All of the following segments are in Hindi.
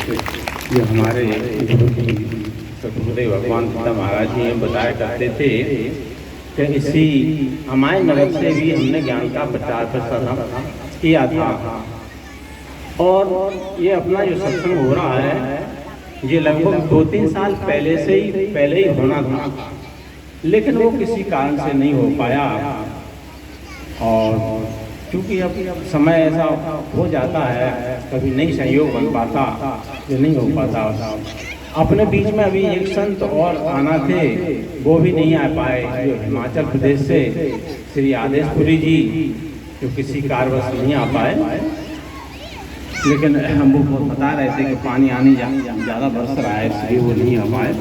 जो हमारे गुरु जी सतगुरुदेव भगवान पिता महाराज जी बताया करते थे कि इसी हमारे नगर से भी हमने ज्ञान का प्रचार प्रसार किया था। और ये अपना जो सत्संग हो रहा है ये लगभग 2-3 साल पहले ही होना था, लेकिन वो किसी कारण से नहीं हो पाया। और क्योंकि अब समय ऐसा हो जाता है, कभी नहीं सहयोग बन पाता, जो नहीं हो पाता। अपने बीच में अभी एक संत और आना थे, वो भी नहीं आ पाए, जो हिमाचल प्रदेश से श्री आदेशपुरी जी, जो किसी कारणवश नहीं आ पाए। लेकिन हम वो बता रहे थे कि पानी आने ज़्यादा बरस रहा है, इसलिए वो नहीं आ पाए।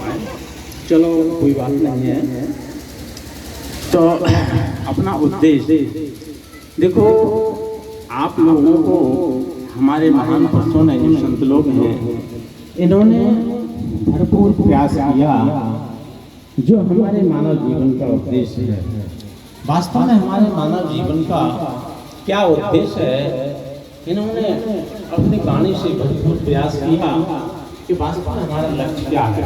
चलो कोई बात नहीं है। तो अपना उद्देश्य देखो, आप लोगों को हमारे महान पुरुषों ने, जो संत लोग हैं, इन्होंने भरपूर प्रयास किया। जो हमारे मानव जीवन का उद्देश्य है, वास्तव में हमारे मानव जीवन का क्या उद्देश्य है, इन्होंने अपनी वाणी से भरपूर प्रयास किया कि वास्तव में हमारा लक्ष्य क्या है।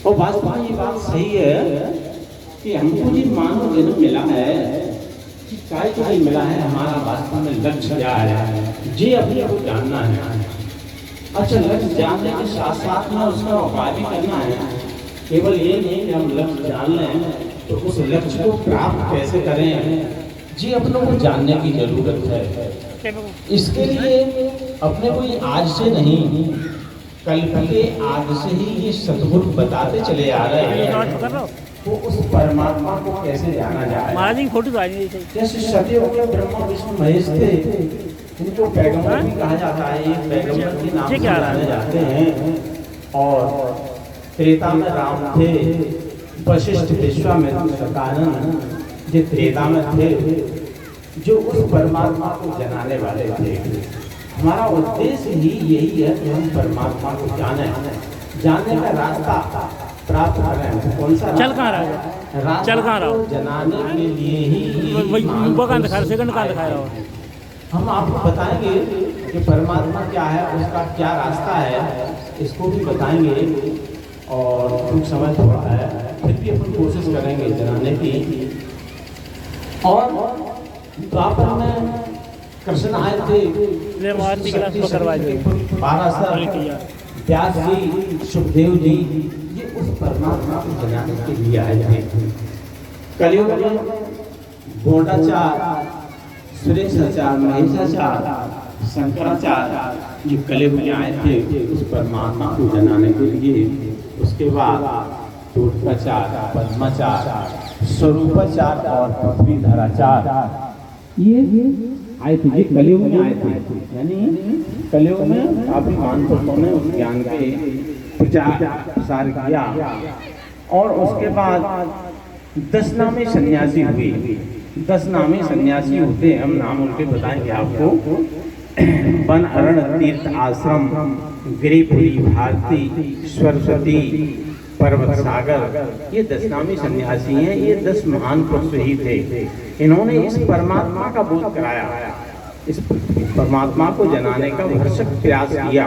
और वास्तव में ये बात सही है कि हमको जो मानव जन्म मिला है, काय के लिए मिला है, हमारा वास्तव में लक्ष्य क्या है, ये अपने को जानना है। अच्छा, लक्ष्य जानने के साथ साथ में उसका उपाय भी करना है। केवल ये नहीं कि हम लक्ष्य जान लें, तो उस लक्ष्य को प्राप्त कैसे करें, जी अपनों को जानने की जरूरत है। इसके लिए अपने को ये आज से नहीं, कल के आज से ही ये सद्गुरु बताते चले आ रहे हैं वो उस परमात्मा को कैसे जाना जाए। महाराज जी की फोटो तो आ रही है। जैसे सतयुग में ब्रह्मा विष्णु महेश थे, इनको पैगंबर भी कहा जाता है, ये पैगंबर के नाम से जाने जाते हैं। और त्रेता में राम थे, वशिष्ठ विश्वामित्र सतानंद, जो त्रेता में थे, जो उस परमात्मा को जनाने वाले थे। हमारा उद्देश्य ही यही है कि हम परमात्मा को जाने, जानने का रास्ता प्राप्त करें। कौन सा चल कहाँ रहा है, चल कहाँ रहा हो, जनाने के लिए ही वो कहाँ दिखा रहा, सेकंड कहाँ दिखा रहा हो। हम आपको बताएंगे कि परमात्मा क्या है, उसका क्या रास्ता है, इसको भी बताएंगे। और कुछ समय थोड़ा है, फिर भी अपन कोशिश करेंगे जनाने की। और द्वापर में कृष्ण आए थे, 12 साल व्यास जी, सुखदेव जी, ये उस परमात्मा को जनाने के लिए आए थे। कलयुग में गोडाचार्य, सुरेशाचार्य, महेशाचार्य, शंकराचार्य, ये कलयुग में आए थे उस परमात्मा को जनाने के लिए। उसके बाद टोटकाचार्य, पद्माचार्य, स्वरूपाचार्य और पृथ्वीधराचार्य ये आए थे, ये कलयुग में आए थे। यानी कलयुग में काफी महान पुरुषों ने उस ज्ञान के प्रचार प्रसार किया। और उसके बाद 10 नामी सन्यासी हुए। 10 नामी सन्यासी होते हैं, हम नाम उनके बताएंगे आपको। वन अरण तीर्थ आश्रम, गिरिपुरी, भारती, सरस्वती, पर्वत सागर, ये 10 नामी सन्यासी हैं। ये 10 महान पुरुष ही थे। इन्होंने इस परमात्मा का बोध कराया, इस परमात्मा को जनाने का भरसक प्रयास किया।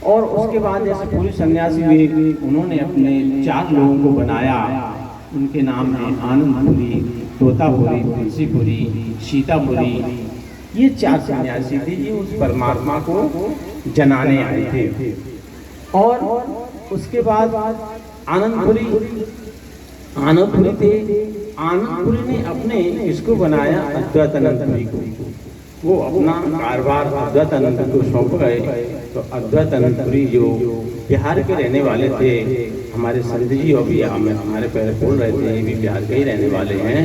और उसके बाद जैसे पूरे सन्यासी हुए, उन्होंने अपने 4 लोगों को बनाया। उनके नाम हैं आनंदपुरी, तोतापुरी, तुलसीपुरी, सीतापुरी। ये 4 सन्यासी थे, ये उस परमात्मा को जनाने आए थे। और उसके बाद आनंदपुरी थे। आनंदपुरी ने अपने इसको बनाया अद्वैतानंदपुरी को। वो अपना कारोबार अद्वैतानंद को सौंप गए। तो अद्वैतानंदपुरी जो बिहार के रहने वाले थे, हमारे संत जी अभी हमारे पहले बोल रहे थे, ये भी बिहार के ही रहने वाले हैं।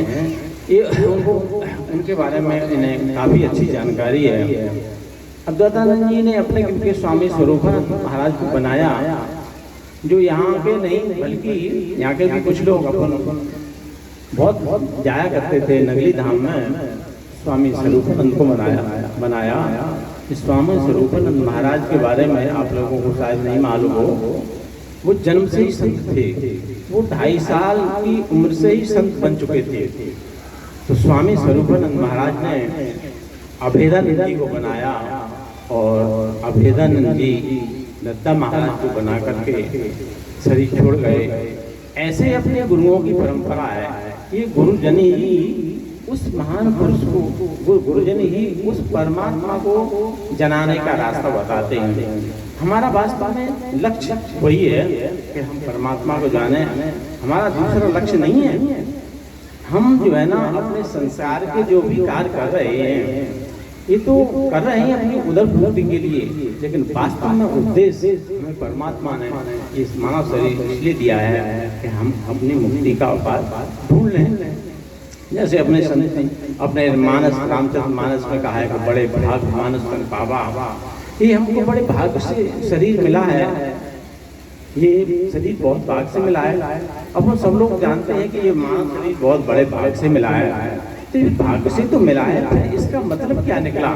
ये उनके बारे में इन्हें काफ़ी अच्छी जानकारी है। अद्वैतानंद जी ने अपने इनके स्वामी स्वरूपानंद महाराज को बनाया, जो यहाँ के नहीं बल्कि यहाँ के भी कुछ लोग अपन बहुत जाया करते थे नगली धाम में। स्वामी स्वरूपानंद को बनाया। स्वामी स्वरूपानंद महाराज के बारे में आप लोगों को शायद नहीं मालूम हो, वो जन्म से ही संत थे। वो 2.5 साल की उम्र से ही संत बन चुके थे। तो स्वामी स्वरूपानंद महाराज ने अभेदानंद जी को बनाया। और अभेदानंद जी दत्ता महाराज को बना करके शरीर छोड़ गए। ऐसे अपने गुरुओं की परंपरा है। ये गुरुजन ही उस महान पुरुष को, गुरुजन ही उस परमात्मा को जनाने का रास्ता बताते हैं। हमारा वास्तव में लक्ष्य वही है कि हम परमात्मा को जाने, हमारा दूसरा लक्ष्य नहीं है। हम जो है ना अपने संसार के जो भी कार्य कर रहे हैं ये तो कर रहे हैं अपनी उदर पूर्ति के लिए, लेकिन वास्तव में उद्देश्य हमें परमात्मा ने इस मानव शरीर इसलिए दिया है कि हम अपनी मुक्ति का उपाय ढूंढ लें। जैसे अपने अपने मानस रामचरित मानस में कहा है कि बड़े भाग मानस तन पावा, ये हमको बड़े भाग से शरीर मिला है। ये शरीर बहुत भाग से मिला है। अब हम सब लोग जानते हैं कि ये मानव शरीर बहुत बड़े भाग से मिला है। तो ये भाग्य से तो मिला है, इसका मतलब क्या निकला?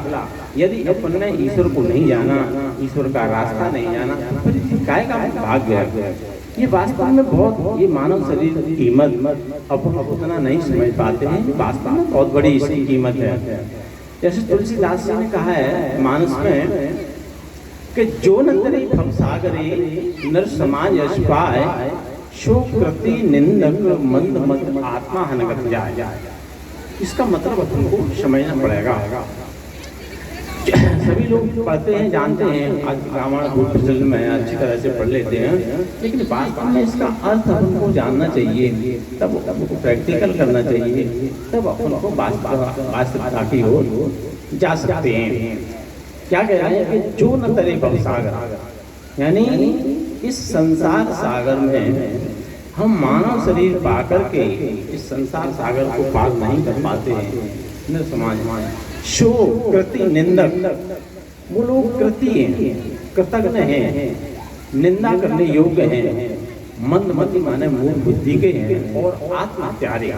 यदि अपन ने ईश्वर को नहीं जाना, ईश्वर का रास्ता नहीं जाना, तो काय का भाग्य है? ये वास्तव में बहुत, ये मानव शरीर की कीमत अपन उतना नहीं समझ पाते हैं। वास्तव में बहुत बड़ी इसकी कीमत है। जैसे तुलसीदास जी ने कहा है मानस में कि जो न तरे भव सागरे नर समाज यश पाए, शोक कृति निंदक मंद मत आत्मा हनगत जाए। इसका मतलब अपन को समझना पड़ेगा। सभी लोग पढ़ते हैं, जानते हैं, आज रामायण भूल में अच्छी तरह से पढ़ लेते हैं, लेकिन वास्तव में इसका अर्थ अपन को जानना चाहिए, तब उसको प्रैक्टिकल करना चाहिए, तब अपन को वास्तविकता की ओर जा सकते हैं। क्या कह रहे हैं कि जो न तरे भव सागर, यानी इस संसार सागर में हम मानव शरीर पाकर के इस संसार सागर को पार नहीं कर पाते हैं। समाज शोक कृति निंदक, वो लोग कृति हैं, कृतज्ञ हैं, निंदा करने योग्य हैं, मंदमति माने मूल बुद्धि के हैं और आत्महत्यारे।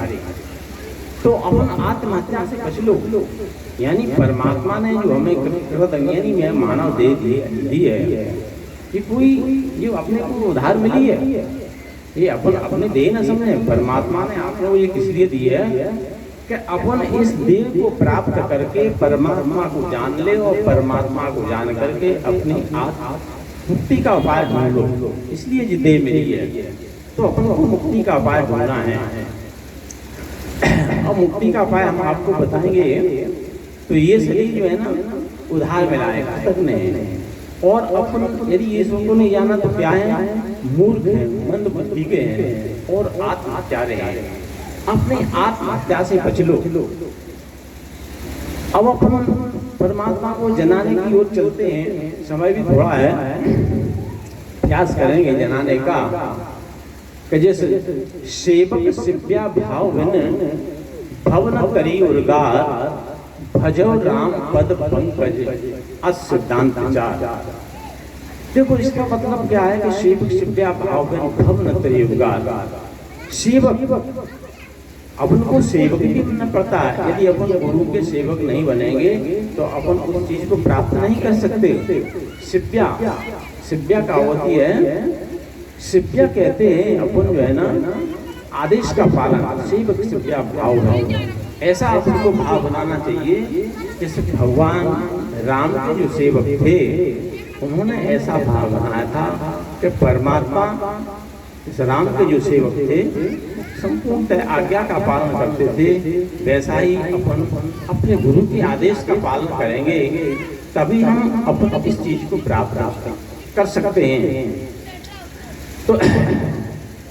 तो अपन आत्महत्या से बच लो। यानी परमात्मा ने जो हमें कृतज्ञ में मानव दे दी है, ये कोई ये अपने को उधार मिली है, ये अपन अपने देह न समझे। परमात्मा ने आपको ये किस लिए दी है कि अपन इस देह को प्राप्त करके परमात्मा को जान ले और परमात्मा को जान करके अपनी मुक्ति का उपाय ढूंढ लो। इसलिए ये देह मिली है, तो अपन को मुक्ति का उपाय ढूंढना है। और मुक्ति का उपाय हम आपको बताएंगे। तो ये शरीर जो है ना उधार मिला है, कृतज्ञ है। और अपन यदि ये सबको नहीं जाना तो क्या है? मूर्ख है, मंद बुद्धि के हैं और आत्महत्यारे हैं। अपने आत्महत्या से बच लो। अब अपन परमात्मा को जनाने की ओर चलते हैं। समय भी थोड़ा है, प्रयास करेंगे जनाने का। कि जैसे सेवक सिव्या भाव विन भवन करी उर्गार, भजो राम पद पंकज असिद्धांत चार। देखो इसका मतलब क्या है कि सेवक सिव्या भाव में भवन करी उर्गार। सेवक अपन को सेवक भी बनना पड़ता है। यदि अपन गुरु के सेवक नहीं बनेंगे तो अपन उस चीज को प्राप्त नहीं कर सकते। सिव्या का होती है, सिव्या कहते हैं अपन जो है ना आदेश का पालन, सेवक सिव्या भाव है। ऐसा अपन को भाव बनाना चाहिए जैसे भगवान राम के जो सेवक थे उन्होंने ऐसा भाव बनाया था कि परमात्मा इस राम के जो सेवक थे संपूर्ण आज्ञा का पालन करते थे। वैसा ही अपन अपने गुरु के आदेश का पालन करेंगे तभी हम अपन इस चीज को प्राप्त कर सकते हैं। तो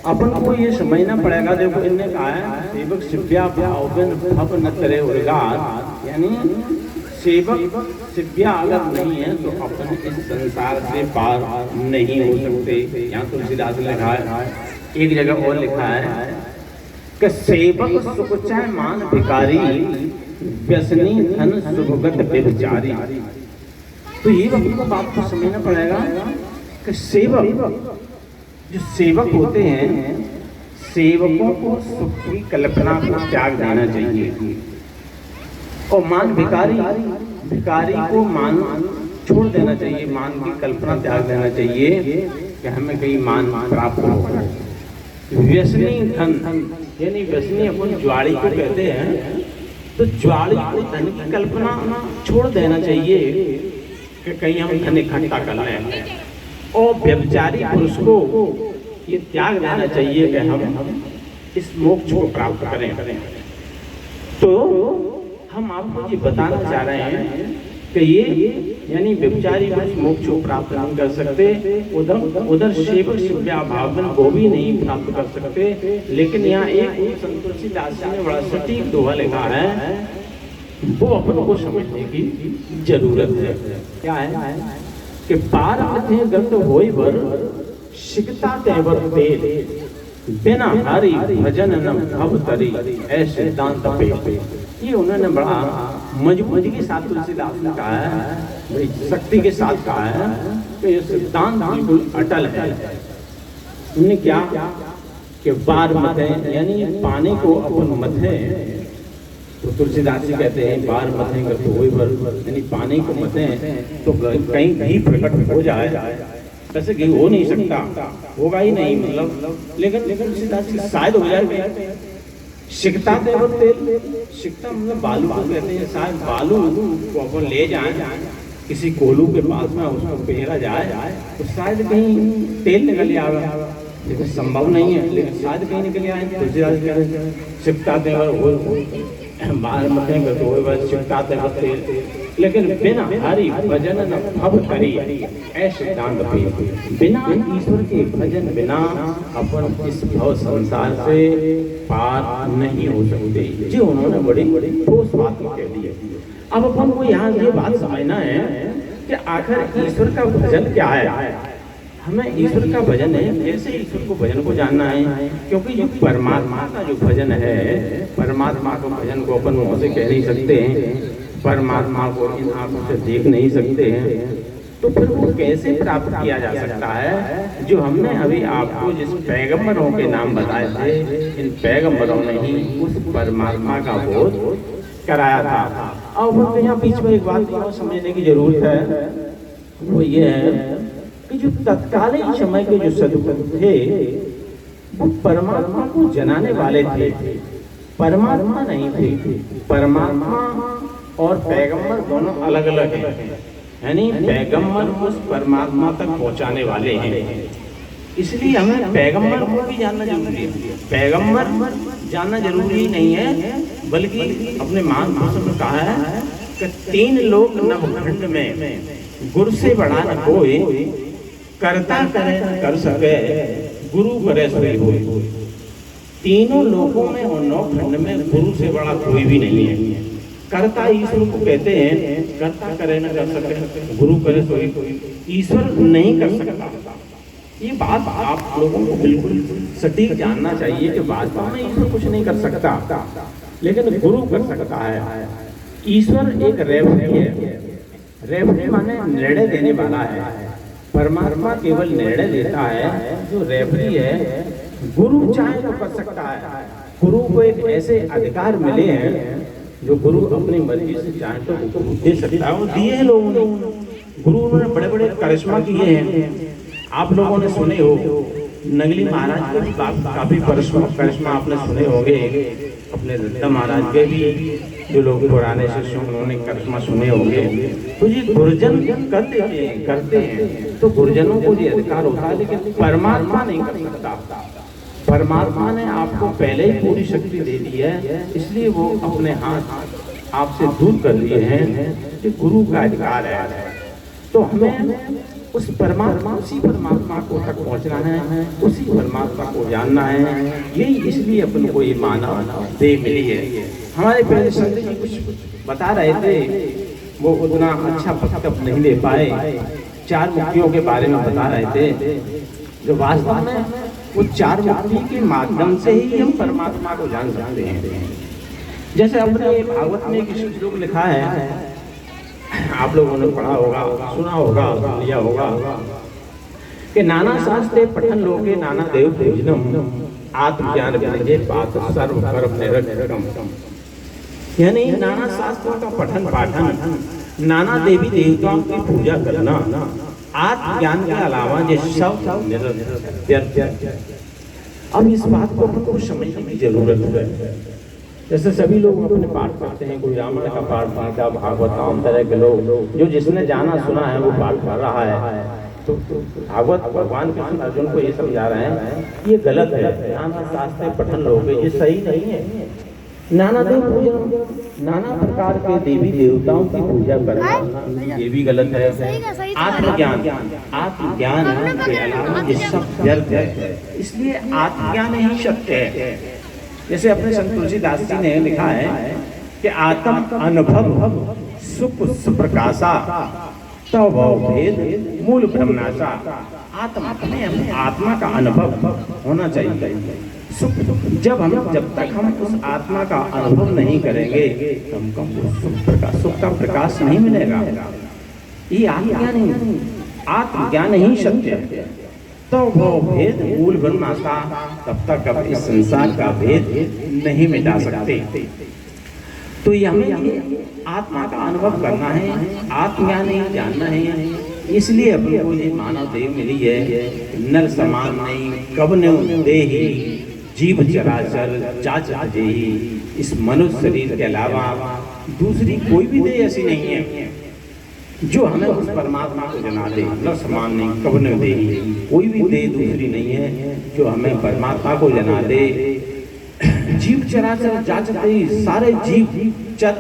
अपन को ये समझना पड़ेगा। देखो इनने कहा है सेवक सिव्या भावन भव न करे उर्गार, यानी सेवक सिव्या अगर नहीं है तो अपन इस संसार से पार नहीं हो सकते। यहाँ तुलसीदास ने लिखा है, एक जगह और लिखा है कि सेवक सुख चाहे मान भिकारी, व्यसनी धन सुभगत व्यभिचारी। तो ये अपन को बात को समझना पड़ेगा कि सेवक जो सेवक होते हैं, सेवकों को सुख की कल्पना को त्याग देना चाहिए। और मान भिकारी को मान छोड़ देना चाहिए, मान की कल्पना त्याग देना चाहिए कि हमें कहीं मान प्राप्त हो। व्यसनी धन, यानी व्यसनी अपन ज्वाड़ी को कहते हैं, तो ज्वाड़ी को धन की कल्पना छोड़ देना चाहिए कि कहीं हम धन इकट्ठा कर लें, और व्यभिचारी पुरुष को ये त्याग देना चाहिए कि हम इस मोक्ष को प्राप्त करें। तो हम आपको ये बताना चाह रहे हैं कि ये यानी व्यभिचारी पुरुष मोक्ष को प्राप्त नहीं कर सकते, उधर सेवक शिव्या भावन को भी नहीं प्राप्त कर सकते। लेकिन यहाँ एक संत तुलसीदास जी ने बड़ा सटीक दोहा लिखा है, वो अपन को समझने की जरूरत है। क्या है कि पार मथे गत होई बर सिकता तेवर तेल, बिना हरि भजन न भव तरी, ऐसे दांत पे। ये उन्होंने बड़ा मजबूती के साथ तुलसीदास ने कहा है, बड़ी शक्ति के साथ कहा है कि ये सिद्धांत बिल्कुल अटल है। उन्होंने क्या कि बार मथे यानी पानी को अपन मथे, तो तुलसीदास जी कहते हैं बार मथेंगे तो वही बर, यानी पानी को मथे तो कहीं घी प्रकट हो जाए, ऐसे घी हो नहीं सकता, होगा ही नहीं मतलब। लेकिन तुलसीदास जी शायद हो जाए। सिकता तेवर तेल, सिकता मतलब बालू को कहते हैं, शायद बालू को अपन ले जाए किसी कोलू के पास में, उसको पेरा जाए तो शायद कहीं तेल निकल आएगा, लेकिन संभव नहीं है, लेकिन शायद कहीं निकल आए। तुलसीदास जी सिकता तेवर बार मथेंगे तो वही सिकता तेवर तेल, लेकिन बिना हरि भजन न भव करी, ऐसे दांत पे। बिना ईश्वर के भजन बिना अपन इस भव संसार से पार नहीं हो सकते। जी उन्होंने बड़ी बड़ी ठोस बात कह दी है। अब अपन को यहाँ ये बात समझना है कि आखिर ईश्वर का भजन क्या है। हमें ईश्वर का भजन है, कैसे ईश्वर को भजन को जानना है, क्योंकि जो परमात्मा का जो भजन है, परमात्मा के भजन को अपन मुँह से कह नहीं सकते हैं, परमात्मा को इन आंखों से देख नहीं सकते हैं, तो फिर वो कैसे प्राप्त किया जा सकता है। जो हमने अभी आपको जिस पैगंबरों के नाम बताए थे, इन पैगंबरों ने ही उस परमात्मा का बोध कराया था। और यहाँ बीच में एक बात को समझने की जरूरत है, वो ये है कि जो तत्कालीन समय के जो सदगुरु थे वो परमात्मा को जनाने वाले थे, परमात्मा नहीं थे। परमात्मा और पैगंबर दोनों अलग अलग हैं, यानी पैगंबर उस परमात्मा तक पहुंचाने वाले हैं, इसलिए हमें पैगंबर को भी जानना जरूरी है। पैगंबर जानना जरूरी नहीं है, बल्कि अपने महापुरुषों ने कहा है कि 3 लोग नवखंड में गुरु से बड़ा न कोई, करता करे कर सके गुरु करे सोई होई। तीनों लोगों में और 9 खंड में गुरु से बड़ा कोई भी नहीं है। कर्ता ईश्वर को कहते हैं, कर्ता करे न कर सके गुरु करे सोई, ईश्वर नहीं कर सकता। ये बात आप लोगों को बिल्कुल सटीक जानना चाहिए कि वास्तव में ईश्वर कुछ नहीं कर सकता, लेकिन गुरु कर सकता है। ईश्वर एक रेफरी है, रेफरी माने निर्णय देने वाला है। परमात्मा केवल निर्णय देता है, जो रेफरी है गुरु चाहे तो कर सकता है। गुरु को एक ऐसे अधिकार मिले हैं जो गुरु अपनी मर्जी से चाहे तो दे सकता है, वो दिए हैं लोगों ने। गुरु उन्होंने बड़े बड़े करिश्मा किए हैं, आप लोगों ने सुने हो। नगली महाराज के भी काफी करिश्मा आपने सुने होंगे, अपने दत्ता महाराज के भी जो लोग पुराने शिष्यों उन्होंने करिश्मा सुने होंगे। तो ये गुरुजन करते हैं, तो गुरुजनों को ये अधिकार होता है, लेकिन परमात्मा नहीं कर सकता। परमात्मा ने आपको पहले ही पूरी शक्ति दे दी है, इसलिए वो अपने हाथ आपसे दूर कर लिए हैं कि गुरु का अधिकार है। तो हमें उस परमात्मा, उसी परमात्मा को तक पहुंचना है, उसी परमात्मा को जानना है। यही इसलिए अपन को ये मानव देह मिली है। हमारे पहले संत जी कुछ बता रहे थे, वो उतना अच्छा वक्तव्य नहीं दे पाए। 4 मुक्तियों के बारे में बता रहे थे, जो वास्तव में वो 4 मुक्ति के माध्यम से ही हम परमात्मा को जान सकते हैं। जैसे अपने भागवत में एक श्लोक लिखा है, आप लोगों ने पढ़ा होगा, सुना होगा, लिया होगा कि नाना शास्त्रे पठन लोके नाना देव पूजनम, आत्मज्ञान विरजे पात सर्व कर्म निरर्थकम। यानी नाना शास्त्रों का पठन पाठन, नाना देवी देवताओं की पूजा करना, आत्मज्ञान के अलावा ये सब निरर्थक। अब इस बात को हमको समझने की जरूरत है जैसे सभी लोग अपने पाठ करते हैं, कोई रामायण का पाठ, गीता, भागवत, आम तरह के लोग जो जिसने जाना सुना है वो पाठ कर रहा है। तो भागवत भगवान कृष्ण अर्जुन को ये समझा रहे हैं ये गलत है, नाना शास्त्र पठन लोग ये सही नहीं है। नाना देव पूजन, नाना प्रकार के देवी देवताओं की पूजा करना ये भी गलत है। आत्मज्ञान के अलावा ये सब व्यर्थ है, इसलिए आत्मज्ञान ही सत्य है। जैसे अपने संत तुलसीदास जी ने लिखा है कि आत्म अनुभव सुख सुप्रकाशा तव भेद मूल ब्रह्मनाशा। आत्मा का अनुभव होना चाहिए। जब तक हम उस आत्मा का अनुभव नहीं करेंगे हमको सुख का प्रकाश नहीं मिलेगा। ये आत्मज्ञान ही सत्य है। तो वो भेद मूल ब्रह्मनाशा, तब तक अब इस संसार का भेद नहीं मिटा सकते। तो ये हमें आत्मा का अनुभव करना है, आत्मज्ञान ही जानना है। इसलिए अपने को ये मानव देह मिली है। नर समान नहीं कबने देहि जीव चराचर जाचत जेहि। इस मनुष्य शरीर के अलावा दूसरी कोई भी देह ऐसी नहीं है जो हमें उस परमात्मा को जना दे। नर समान नहीं कबने देहि, कोई भी देह दूसरी नहीं है जो हमें परमात्मा को जना दे। जीव चराचर जाचत जेहि, सारे जीव चर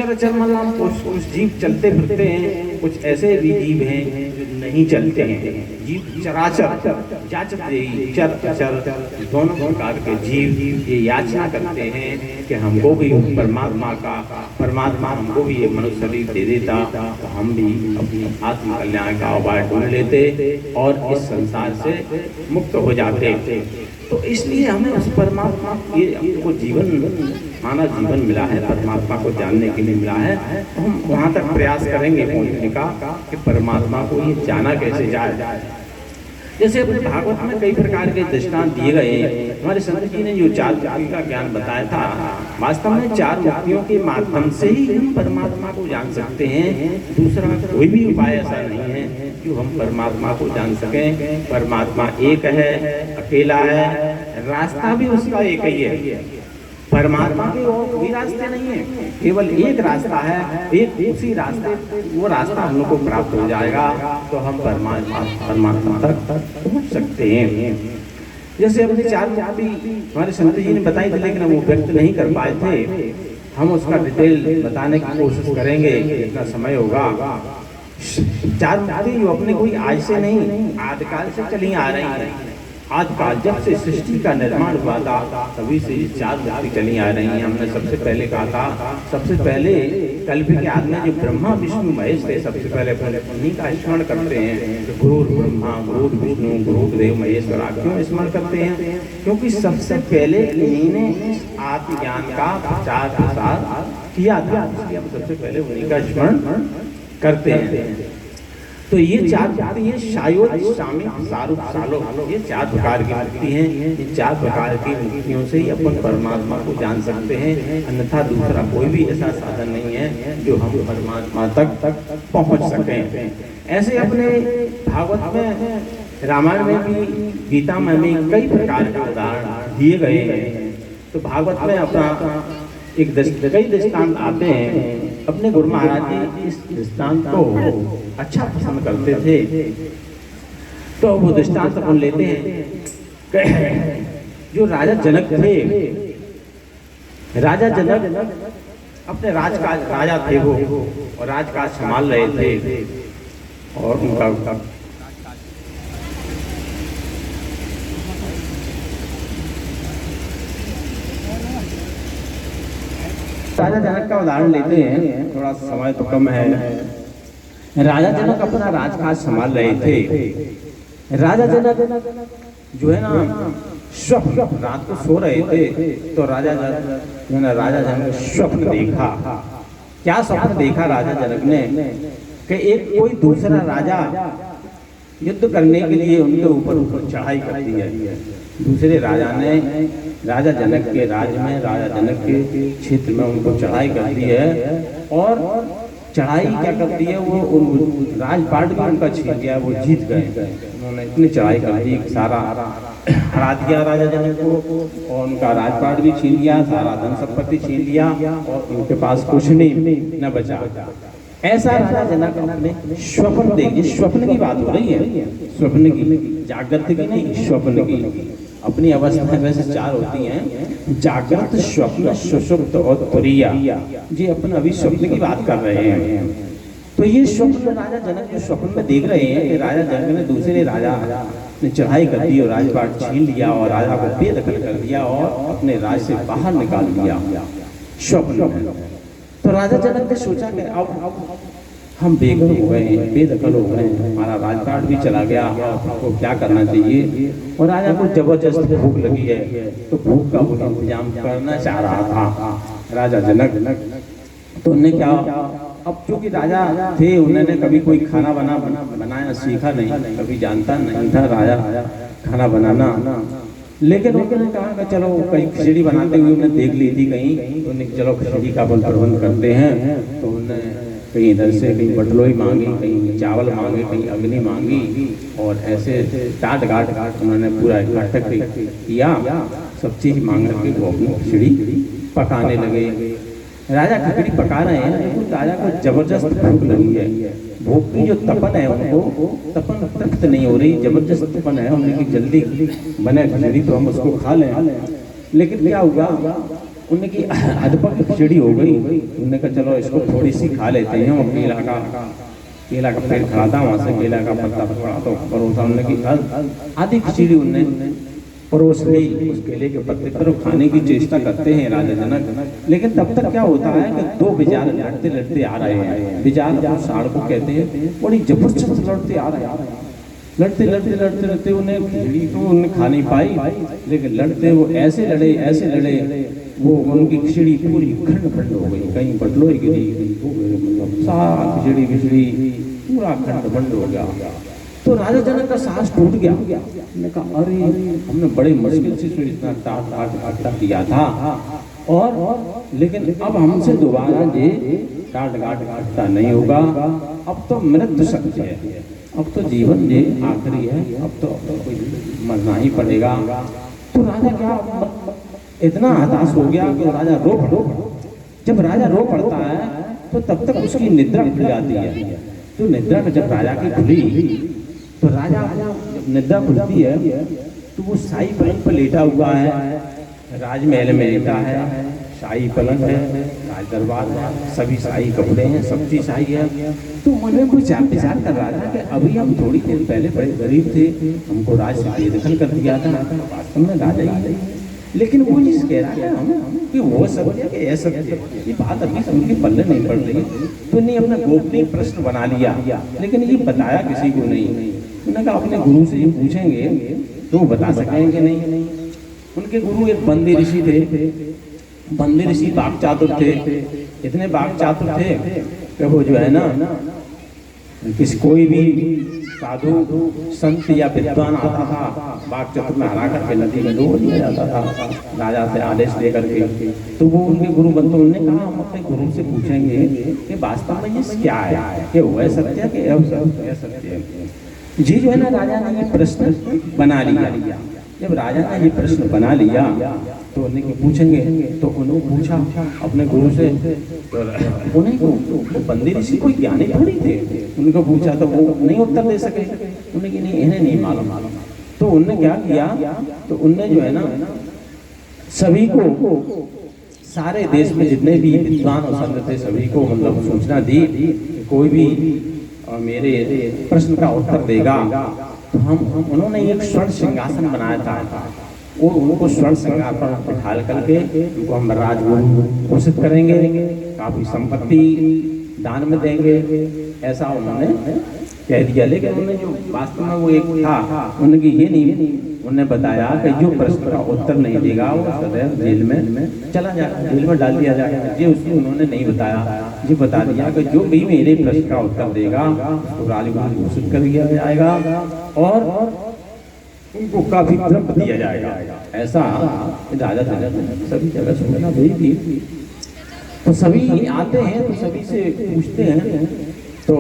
अचर मतलब कुछ जीव चलते फिरते हैं, कुछ ऐसे भी जीव हैं जो नहीं चलते हैं। जीव चराचर जाचत जेहि, चर अचर दोनों प्रकार के जीव ये याचना करते हैं कि हमको भी परमात्मा हमको भी ये मनुष्य शरीर दे देता तो हम भी अपनी आत्म कल्याण का उपाय ढूंढ लेते और इस संसार से मुक्त हो जाते। तो इसलिए हमें उस परमात्मा को जीवन मानव जीवन मिला है, परमात्मा को जानने के लिए मिला है। तो हम वहाँ तक प्रयास करेंगे पहुँचने का कि परमात्मा को ये जाना कैसे जाए। जैसे अपने भागवत में कई प्रकार के दृष्टांत दिए गए हैं। हमारे संत जी ने जो 4 मुक्ति का ज्ञान बताया था, वास्तव में 4 मुक्तियों के माध्यम से ही हम परमात्मा को जान सकते हैं। दूसरा कोई भी उपाय ऐसा नहीं है जो हम परमात्मा को जान सकें। परमात्मा एक है, अकेला है, रास्ता भी उसका एक ही है। परमात्मा के और कोई रास्ते नहीं है, केवल एक रास्ता है। एक उसी रास्ते वो रास्ता हम लोग को प्राप्त हो जाएगा तो हम परमात्मा तक पहुंच सकते हैं। जैसे अपनी 4 मुक्ति हमारे संत जी ने बताई थी, लेकिन वो व्यक्त नहीं कर पाए थे। हम उसका डिटेल बताने की कोशिश करेंगे जितना समय होगा। 4 मुक्ति जो अपने कोई आज से नहीं आदिकाल से चली आ रही है। आदिकाल जब से सृष्टि का निर्माण हुआ था तभी से 4 मुक्ति चली आ रही हैं। हमने सबसे पहले कहा था, सबसे पहले कल्प के आदि में जो ब्रह्मा विष्णु महेश थे, सबसे पहले उन्हीं का स्मरण करते हैं। गुरु ब्रह्मा, गुरु विष्णु, गुरु देव महेश्वर क्यों स्मरण करते हैं? क्योंकि सबसे पहले इन्हीं ने आत्मज्ञान का प्रचार प्रसार किया था, इसलिए हम सबसे पहले उन्हीं का स्मरण करते हैं। तो ये 4 मुक्ति हैं, शायोद, शामिल, सारूप, सालो, ये 4 प्रकार की मुक्ति हैं। ये 4 प्रकार की मुक्तियों से ही अपन परमात्मा को जान सकते हैं, अन्यथा दूसरा कोई भी ऐसा साधन नहीं है जो हम परमात्मा तक पहुंच सकें। ऐसे अपने भागवत में, रामायण में भी, गीता में भी कई प्रकार के उदाहरण दिए गए हैं। तो भागवत में अपना कई दृष्टांत आते हैं। अपने गुरु महाराज जी इस दृष्टांत को अच्छा पसंद करते थे, तो वो दृष्टांत अपन लेते हैं। जो राजा जनक थे, राजा जनक अपने राजकाज राजा थे वो, और राजकाज संभाल रहे थे। और उनका राजा जनक का उदाहरण लेते हैं, थोड़ा समय तो कम है। राजा जनक अपना राजकाज संभाल रहे थे। राजा जनक जो है ना स्वप्न, रात को सो रहे थे तो राजा जनक स्वप्न देखा। क्या स्वप्न देखा राजा जनक ने कि एक कोई दूसरा राजा युद्ध करने के लिए उनके ऊपर चढ़ाई कर दी है। दूसरे राजा ने राजा जनक के राज्य में, राजा जनक के क्षेत्र में उनको चढ़ाई कर दी है और चढ़ाई क्या करती है, वो राजपाट भी उनका छीन गया, वो जीत गए। उन्होंने इतनी चढ़ाई कर दी, सारा हरा दिया राजा जनक को, और उनका राजपाट भी छीन लिया, सारा धन संपत्ति छीन लिया, और उनके पास कुछ नहीं न बचा। ऐसा राजा जनक अपने स्वप्न देखिए, स्वप्न की बात हो रही है, स्वप्न की, जागृत की नहीं, स्वप्न की। अपनी अवस्था वैसे चार होती हैं, जागृत, स्वप्न, सुषुप्त और तुरीया। जी अपन अभी स्वप्न की बात कर रहे हैं। तो ये स्वप्न राजा जनक जो स्वप्न में देख रहे हैं कि राजा जनक ने दूसरे राजा ने चढ़ाई कर दी और राजपाट छीन लिया और राजा को बेदखल कर दिया और अपने राज से बाहर निकाल दिया स्वप्न में। तो राजा जनक ने सोचा कि अब हम बेघर हो गए हैं, बेदखल हो गए हैं, हमारा राजपाट भी चला गया, आपको क्या करना चाहिए। और राजा को जबरदस्त भूख लगी है, तो भूख का वो इंतजाम करना चाह रहा था राजा जनक। तो उन्होंने क्या, अब चूंकि राजा थे, उन्होंने कभी कोई खाना बनाया सीखा नहीं, कभी जानता नहीं था राजा खाना बनाना। लेकिन उन्होंने कहा कि चलो कहीं खिचड़ी बनाते हुए उन्हें देख ली थी कहीं, तो उन्होंने चलो खिचड़ी का प्रबंध करते हैं। तो उन्होंने कहीं इधर से कहीं बटलोई मांगी, कहीं चावल मांगे, कहीं अग्नि मांगी, और ऐसे टाट गाट उन्होंने पूरा इकट्ठा किया, सब चीज मांग करके वो अपनी खिचड़ी पकाने लगे। राजा खिचड़ी पका रहे हैं, लेकिन राजा को जबरदस्त भूख लगी है। भूख की जो तपन है, उनको तपन तृप्त नहीं हो रही, जबरदस्त तपन है, उन्हें कि जल्दी बने खिचड़ी तो हम उसको खा लें। लेकिन क्या हुआ, उनकी अधपक खिचड़ी हो गई। उन्होंने कहा चलो इसको थोड़ी सी खा लेते हैं। और केला का पेड़ खड़ा था, वहां से केला का पत्ता पकड़ा तो परोसा, उन्होंने की आधी खिचड़ी उनने परोस ली। उस केले के पत्ते पर खाने की चेष्टा करते हैं राजा जनक। लेकिन तब तक क्या होता है कि दो बिजार लड़ते लड़ते आ रहे हैं। बिजार जो साड़ को कहते हैं, बड़ी जबरदस्त लड़ते आ रहे हैं। लड़ते लड़ते उन्हें खिचड़ी तो उन्हें खा नहीं पाई, लेकिन लड़ते वो ऐसे लड़े वो उनकी खिचड़ी पूरी खंड हो गई, कहीं बटलोई गिरी, सारा खिचड़ी पूरा खंड हो गया। तो राजा जनक का सांस टूट गया। उन्होंने कहा अरे हमने बड़े मुश्किल से इतना टाट किया था, और लेकिन अब हमसे दोबारा ये टाट काटता नहीं होगा। अब तो मृत्यु सत्य है, अब तो जीवन ये आखिरी है, अब तो कोई मरना ही पड़ेगा। तो राजा क्या इतना हताश हो गया कि राजा रो पड़ो। जब राजा रो पड़ता है तो तब तक उसकी निद्रा खुल जाती है। तो निद्रा में जब राजा की खुली, तो राजा जब निद्रा खुलती है तो वो शाही पलंग पर लेटा हुआ है, राजमहल में लेटा है, शाही पलंग है, राज दरबार में सभी शाही कपड़े हैं, सब चीज शाही है। तो मन में कुछ विचार कर रहा था कि अभी हम थोड़ी देर पहले बड़े गरीब थे, हमको राज से बेदखल कर दिया था, वास्तव में राजा ही थे। लेकिन वो चीज कह रहा है हम कि वो सत्य कि ऐसा सत्य, ये बात अभी उनके पल्ले नहीं पड़ रही। तो इन्हें अपना गोपनीय प्रश्न बना लिया, लेकिन ये बताया किसी को नहीं। उन्होंने कहा अपने गुरु से ये पूछेंगे तो वो बता सकेंगे नहीं। उनके गुरु एक बंदी ऋषि थे। बंदी ऋषि बाग चातुर थे, इतने बाग चातुर थे कि वो जो है ना, किसी कोई भी साधु संत या विद्वान आता था, बाग चतुर में हरा करके नदी में डूब दिया जाता था राजा से आदेश लेकर के। तो वो उनके गुरु बनते, उन्होंने कहा हम अपने गुरु से पूछेंगे कि वास्तव में ये क्या है, कि वह सत्य कि असत्य है। जी जो है ना, राजा ने ये प्रश्न बना लिया। जब राजा ने ये प्रश्न बना लिया तो उन्हें पूछेंगे, तो उन्होंने पूछा अपने गुरु से। तो उन्हें वो बंदी ऋषि कोई ज्ञानी थोड़ी थे, उनको पूछा तो वो नहीं उत्तर दे सके। उन्हें कि नहीं, इन्हें नहीं मालूम। तो उनने क्या किया, तो उनने जो है ना सभी को, सारे देश में जितने भी विद्वान और संत थे सभी को मतलब सूचना दी, कोई भी मेरे प्रश्न का उत्तर देगा तो हम उन्होंने एक स्वर्ण सिंहासन बनाया था, वो उनको स्वर्ण सिंहासन पर बिठा करके उनको हम राजगुरु घोषित करेंगे, काफी संपत्ति दान में देंगे, ऐसा उन्होंने कह दिया। लेकिन उन्होंने जो वास्तव में वो एक था, उनकी ये नहीं, उन्होंने बताया कि जो प्रश्न का उत्तर नहीं देगा वो सदैव जेल में चला जाएगा, जेल में डाल दिया जाएगा। ये उसको उन्होंने नहीं बताया, ये बता दिया कि जो भी मेरे प्रश्न का उत्तर देगा उसको राजगुरु घोषित कर दिया जाएगा और उनको काफी द्रव्य दिया जाएगा। ऐसा राजा सभी जगह सूचना भेज दी। तो सभी आते हैं तो सभी से पूछते हैं। तो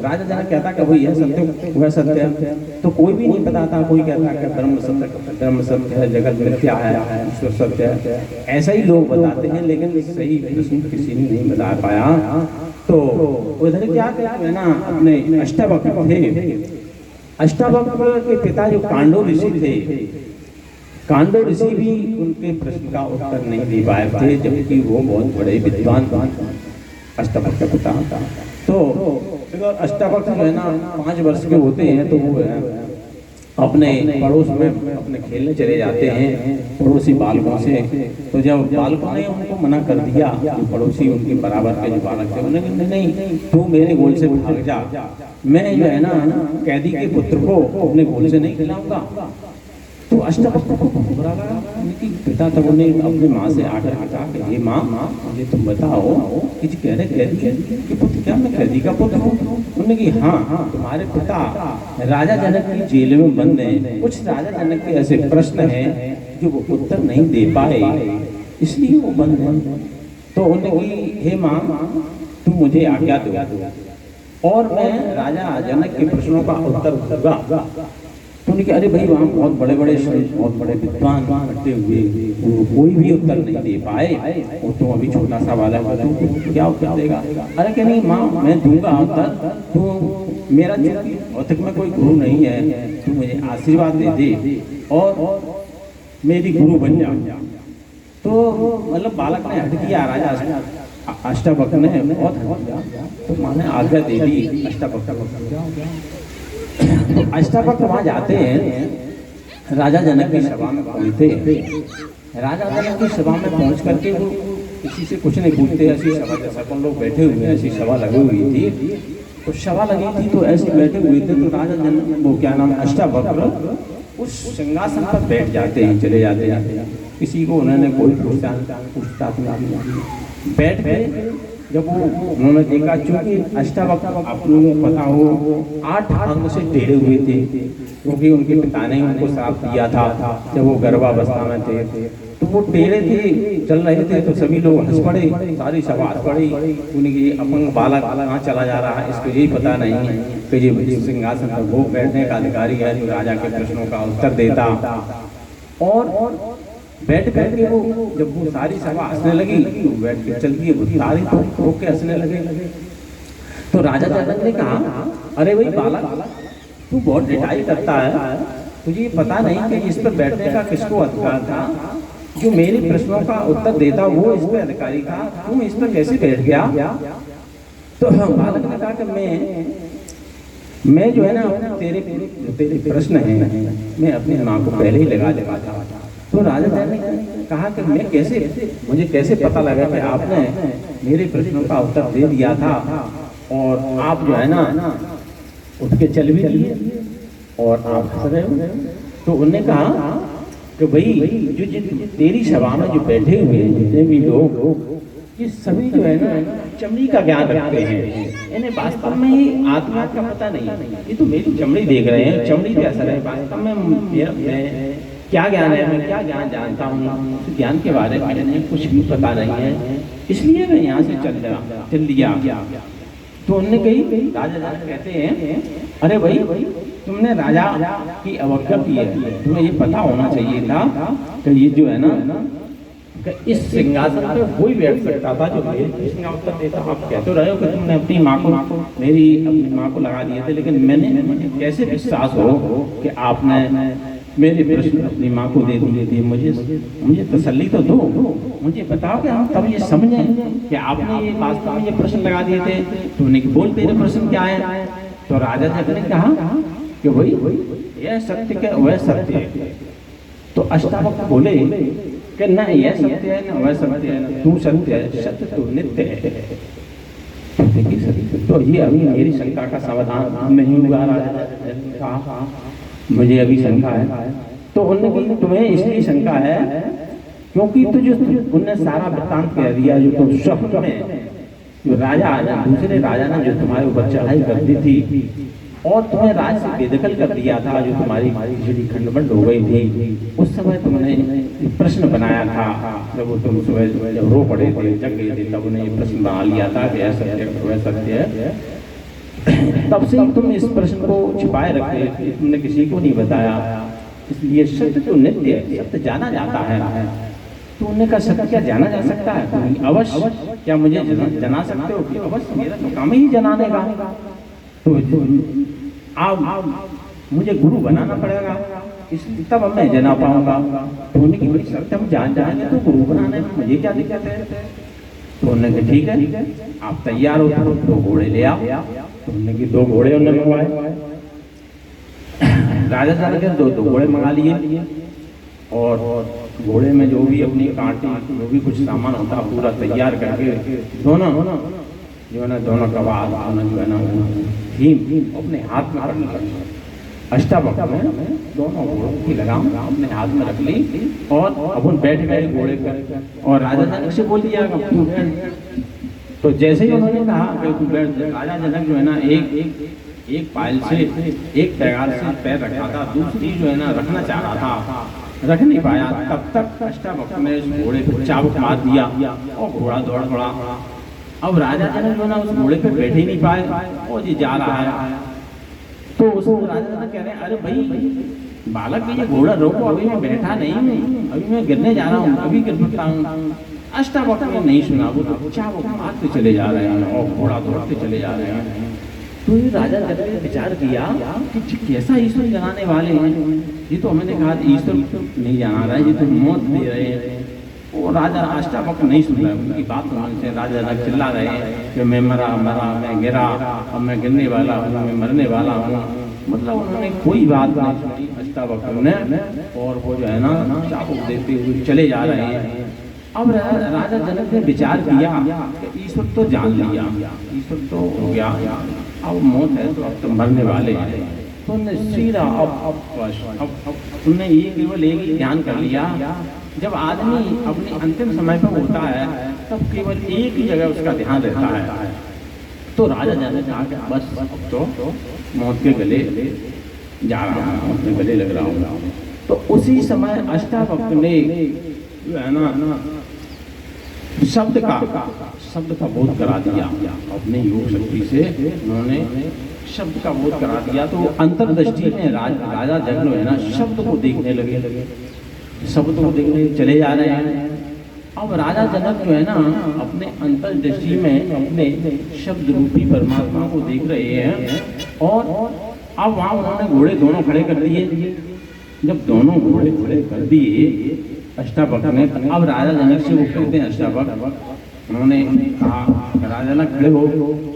राजा जनक कहता कि वही है सत्य, वह सत्य है। तो कोई भी नहीं बताता, कोई कहता है ब्रह्म सत्य है, जगत मिथ्या है, ईश्वर सत्य है, ऐसा ही लोग बताते हैं, लेकिन सही प्रश्न किसी ने नहीं बता पाया। तो उधर क्या कहते हैं ना, अपने अष्टावक्र थे, अष्टावक्र के पिता जो कांडो ऋषि थे, कांडो ऋषि भी उनके प्रश्न का उत्तर नहीं दे पाए थे, जबकि वो बहुत बड़े विद्वान अष्टावक्र पिता। तो अष्टावक्र जो है ना 5 वर्ष के होते हैं तो वो अपने पड़ोस में अपने खेलने चले जाते हैं पड़ोसी बालकों से। तो जब बालकों ने उनको मना कर दिया, जो पड़ोसी उनके बराबर के जो बालक थे, उन्होंने नहीं, तू मेरे गोल से भाग जा, मैं जो है ना कैदी के पुत्र को अपने गोल से नहीं खिलाऊंगा। तो अष्टावक्र को बहुत बुरा लगा। उनकी पिता तब उन्हें अपनी माँ से आकर कहा कि हे माँ, मुझे तुम बताओ कि कह रहे कैदी के पुत्र, क्या मैं कैदी का पुत्र हूँ? उन्होंने कहा हाँ, तुम्हारे पिता राजा जनक की जेल में बंद हैं, कुछ राजा जनक के ऐसे प्रश्न हैं जो वो उत्तर नहीं दे पाए, इसलिए वो बंद हैं। तो उन्होंने कहा हे माँ, तुम मुझे आज्ञा दो और मैं राजा जनक के प्रश्नों का उत्तर दूंगा। तो उन्होंने कहा अरे भाई, वहाँ बहुत बड़े विद्वान बैठे हुए, वो कोई भी उत्तर नहीं दे पाए, वो तो अभी छोटा सा वाला है, तो क्या उत्तर देगा? अरे क्या नहीं माँ, मैं दूंगा उत्तर, तो मेरा भौतिक में कोई गुरु नहीं है, तू मुझे आशीर्वाद दे और मेरी गुरु बन जा। तो मतलब बालक ने हट किया, राजा अष्टावक्र ने बहुत हट किया, तो माँ ने आज्ञा दे दी अष्टावक्र। अष्टावक्र वहाँ जाते हैं, राजा जनक की सभा में पहुँचते। राजा जनक की सभा में पहुँच करके वो किसी से कुछ नहीं पूछते, ऐसी सभा जैसा अपन लोग बैठे हुए हैं, ऐसी सभा लगी हुई थी। तो सभा लगी थी तो ऐसे बैठे हुए थे, तो राजा जनक वो क्या नाम अष्टावक्र उस सिंहासन पर बैठ जाते हैं, चले जाते हैं। किसी को उन्होंने कोई पूछताछ नहीं, बैठ गए। जब वो उन्होंने देखा, चूंकि अष्टावक्र आप लोगों को पता हो 8 अंग से टेढ़े हुए थे, क्योंकि उनके पिता ने उनको श्राप दिया था जब वो गर्भावस्था में थे, तो वो टेढ़े थे, चल रहे थे, तो सभी लोग हंस पड़े, सारी सभा हंस पड़ी। उनकी अपंग बालक कहाँ चला जा रहा है, इसको यही पता नहीं कि ये सिंहासन पर वो बैठने का अधिकारी है जो राजा के प्रश्नों का उत्तर देता। और बैठ करके वो जब वो सारी सभा हंसने लगी, तो बैठ के चल गई, वो सारी तो के हंसने लगे। तो राजा जनक ने कहा अरे भाई बालक, तू बहुत डिटाई करता है, तुझे पता नहीं कि इस पर बैठने का किसको अधिकार था? जो मेरे प्रश्नों का उत्तर देता वो इस पर अधिकारी था, तुम इस पर कैसे बैठ गया? तो बालक ने कहा कि मैं जो है ना तेरे प्रश्न है, मैं अपनी माँ को पहले ही लगा था। तो राजा जनक ने कहा कि मैं कैसे, मुझे कैसे पता लगा कि आपने मेरे प्रश्नों का उत्तर दे दिया था और आप जो है ना उठ के चल भी दिए और आप हंस रहे हो? तो उन्होंने कहा कि भाई जो तेरी सभा में जो बैठे हुए हैं जितने भी लोग, ये सभी जो है ना चमड़ी का ज्ञान रखते हैं, इन्हें वास्तव में ही आत्मा का पता नहीं। ये तो मेरी चमड़ी देख रहे हैं, चमड़ी पे असर है, वास्तव में क्या ज्ञान है, मैं क्या ज्ञान जानता हूँ, उस ज्ञान के बारे में कुछ भी पता नहीं है, इसलिए मैं यहाँ से चल लिया। तो उन्होंने कही, राजा जनक कहते हैं अरे भाई, तुमने राजा की अवज्ञा की है, तुम्हें ये पता होना चाहिए था कि ये जो है ना इस सिंहासन पर कोई बैठ सकता था जो मेरे प्रश्न का उत्तर देता। आप कह तो रहे हो कि तुमने अपनी माँ को लगा दिए थे, लेकिन मुझे कैसे विश्वास हो कि आपने मेरे प्रश्न अपनी माँ को दे दिए? मुझे तसल्ली तो दो, मुझे बताओ कि हम तब ये समझें कि आपने ये वास्तव में ये प्रश्न लगा दिए थे। तो उन्हें बोल तेरे प्रश्न क्या है? तो राजा जनक ने कहा कि भाई यह सत्य के वह सत्य है। तो अष्टावक्र बोले कि न यह सत्य है न वह सत्य है, तू सत्य है, सत्य तो नित्य है। तो ये अभी मेरी शंका का समाधान नहीं हुआ। राजा मुझे अभी शंका है। तो उन्होंने तुम्हें इसलिए शंका है क्योंकि तो जो उनने सारा वृत्तांत कह दिया, जो तुम स्वप्न में जो राजा दूसरे राजा ने जो तुम्हारे ऊपर चढ़ाई कर दी थी और तुम्हें राज से बेदखल कर दिया था, जो तुम्हारी खिचड़ी खंड हो गई थी, उस समय तुमने प्रश्न बनाया था, जब वो तुम सुबह जब रो पड़े थे, जग गए थे, तब उन्हें प्रश्न बना लिया था कि ऐसा सत्य है। तब से ही तुम इस प्रश्न को छिपाए रखे, तुमने किसी को नहीं बताया। इसलिए सत्य तो नित्य है, सत्य जाना जाता है। तो उन्होंने कहा सत्य क्या जाना जा सकता है? तो अवश्य, क्या मुझे जना सकते हो? कि अवश्य, मेरा तो काम ही जनाने का। तो आप मुझे गुरु बनाना पड़ेगा, इसलिए तब अब मैं जना पाऊंगा। तो उन्होंने की बड़ी सत्य हम जान जाएंगे तो गुरु बनाने में मुझे क्या दिक्कत है? तो उन्होंने कहा ठीक है, आप तैयार हो, 2 घोड़े ले आओ। तो उन्होंने की 2 घोड़े उन्होंने मंगवाए। राजा जनक ने 2 घोड़े मंगा लिए, और घोड़े में जो भी अपनी कांटी, जो भी कुछ सामान होता पूरा तैयार करके दोनों जो है ना, दोनों कबाब जो है ना भीम अपने हाथ में रख ली। अष्टावक्र में दोनों घोड़ों की लगाम अपने हाथ में रख ली, और अपन बैठ गए घोड़े पर। और राजा जनक से बोल दिया तू बैठ। तो जैसे ही उन्होंने कहा कि तू बैठ, राजा जनक जो है ना एक पायल से, एक पैगार से पैर रखा था, दूसरी जो है ना रखना चाह रहा था, रख नहीं पाया। तब तक अष्टावक्र ने उस घोड़े को चाबुक मार दिया और घोड़ा दौड़ पड़ा। अब राजा जनक जो है ना उस घोड़े पे बैठ ही नहीं पाए, और ये जा रहा है। तो उसको राजा जनक कह रहे हैं, अरे भाई बालक, ये घोड़ा रोको, अभी मैं बैठा नहीं हूँ, अभी मैं गिरने जा रहा हूँ, अभी गिर सकता हूँ। अष्टावक्र ने नहीं सुना, वो तो चाबुक मारते चले जा रहे हैं और घोड़ा दौड़ते चले जा रहे हैं। तो ये राजा जनक ने विचार किया कि कैसा ईश्वर जनाने वाले हैं, ये तो हमने कहा ईश्वर नहीं जाना रहा है, ये तो मौत दे रहे हैं। वो राजा अष्टावक्र नहीं सुन रहे, उनकी बात सुनने से राजा जनक चिल्ला रहे हैं कि मैं मरा, मैं गिरा, अब मैं गिरने वाला हूँ, मैं मरने वाला हूँ। मतलब उन्होंने कोई बात नहीं सुनी अष्टावक्र ने, और वो जो है ना चाबुक देते हुए चले जा रहे हैं। अब राजा जनक ने विचार किया कि ईश्वर तो जान लिया, ईश्वर तो हो गया, अब मौत है तो अब तो मरने वाले हैं। तो सीधा अब तुमने ये केवल एक ही ध्यान कर लिया, जब आदमी अपने अंतिम समय पर होता है तब केवल एक ही जगह उसका ध्यान रहता है। तो राजा जनक कहा कि बस अब तो मौत के गले जा रहा हूँ, मौत के गले लग रहा हूँ। तो उसी समय अष्टावक्र ने जो है ना शब्द का बोध करा दिया, अपने योग शक्ति से उन्होंने शब्द का बोध करा दिया। तो अंतर्दृष्टि में राजा जनक जो है ना शब्द को देखने लगे, शब्द को देखने चले जा रहे हैं। अब राजा जनक जो है ना अपने अंतर्दृष्टि में अपने शब्द रूपी परमात्मा को देख रहे हैं, और अब वहाँ उन्होंने घोड़े दोनों खड़े कर दिए। जब दोनों घोड़े खड़े कर दिए अष्टावक्र ने, अब राजा जनक से वो कहते हैं अष्टावक्र, उन्होंने कहा राजा जनक खड़े हो।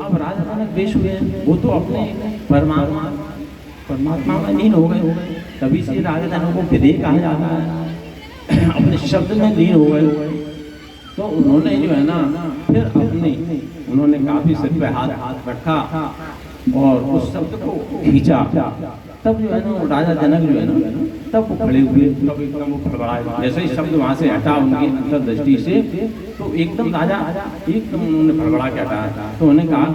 अब राजा जनक बेश हुए, वो तो अपने परमात्मा में लीन हो गए। तभी से राजा जनक को विदेह कहा जाता है, अपने शब्द में लीन हो गए। तो उन्होंने जो है ना फिर उन्होंने काफी सिर पे हाथ रखा और उस शब्द को खींचा। तब जो है ना राजा जनक जो है ना तब वो खड़े हुए, तब एकदम वो फड़फड़ाए। जैसे ही शब्द वहाँ से हटा उनकी अंतर्दृष्टि से, तो एकदम राजा एकदम उन्होंने फड़फड़ा के हटाया। तो उन्होंने कहा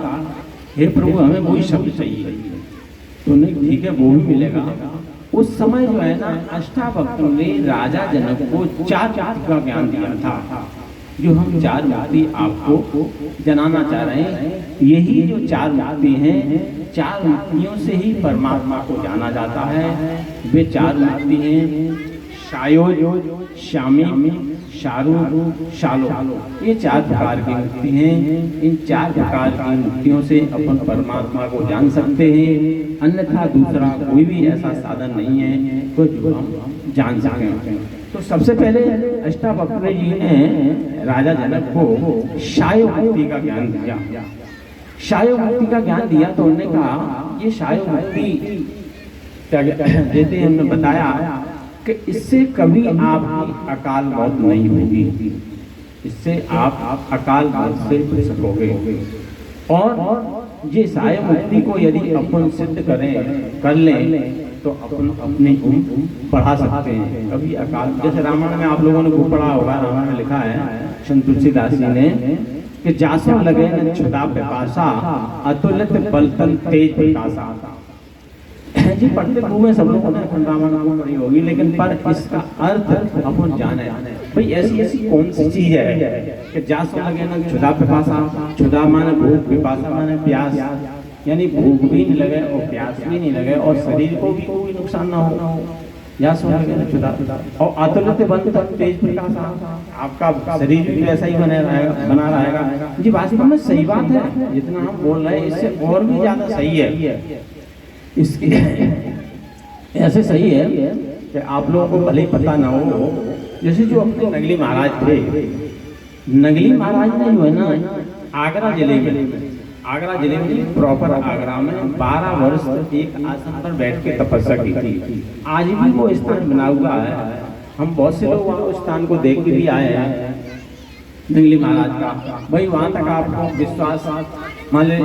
हे प्रभु, हमें वही शब्द चाहिए। तो उन्हें ठीक है, वो भी मिलेगा। उस समय जो है ना अष्टावक्र ने राजा जनक को 4 का ज्ञान दिया था, जो हम 4 मूर्ति आपको जनाना चाह रहे हैं। यही जो 4 मूर्ति हैं, 4 मूर्तियों से ही परमात्मा को जाना जाता है। वे 4 मूर्ति हैं शायोज, शामी, शारू, शालो। ये 4 प्रकार की मूर्ति हैं। इन 4 प्रकार की मूर्तियों से अपन परमात्मा को जान सकते हैं, अन्यथा दूसरा कोई भी ऐसा साधन नहीं है तो जो हम जान सकें। तो सबसे पहले अष्टावक्र जी ने राजा जनक को शायो मुक्ति का ज्ञान दिया। शायो मुक्ति का ज्ञान दिया तो उन्होंने कहा ये शायो मुक्ति क्या देते हैं, हमने बताया कि इससे कभी आपकी अकाल मौत नहीं होगी, इससे आप अकाल मौत से बच सकोगे। और ये शायो मुक्ति को यदि अपन सिद्ध कर लें तो अपन अपनी उम्र बढ़ा सकते हैं। कभी अकाल, जैसे रामायण में आप लोगों ने खूब पढ़ा होगा, रामायण में लिखा है संत तुलसीदास जी ने कि जासो लगे न छुटा पिपासा, अतुलित बल तन तेज प्रकाशा। जी पढ़ते खूब है सब लोगों ने अखंड रामायण पढ़ी होगी, लेकिन पर इसका अर्थ अपन जाने भाई ऐसी ऐसी कौन सी चीज है कि जासो लगे ना क्षुधा पिपासा, क्षुधा माने भूख, पिपासा माने प्यास, यानी भूख भी नहीं लगे और प्यास भी नहीं लगे और शरीर को भी कोई नुकसान ना हो, या सो लगे ना क्षुधा, और अतुलित बल तेज प्रकाश, आपका शरीर भी वैसा ही बना रहेगा। जी वास्तव में सही बात है, जितना हम बोल रहे हैं इससे और भी ज्यादा सही है। इसके ऐसे सही है कि आप लोगों को भले पता ना हो, जैसे जो अपने नगली महाराज थे, नगली महाराज ने जो है ना आगरा जिले में प्रॉपर आगरा में 12 वर्ष एक आसन पर बैठ के तपस्या की थी। आज भी वो स्थान बना हुआ है, हम बहुत से लोग वहाँ उस स्थान को देख के भी आए हैं नगली महाराज का। भाई वहाँ तक आपको विश्वास मान ले,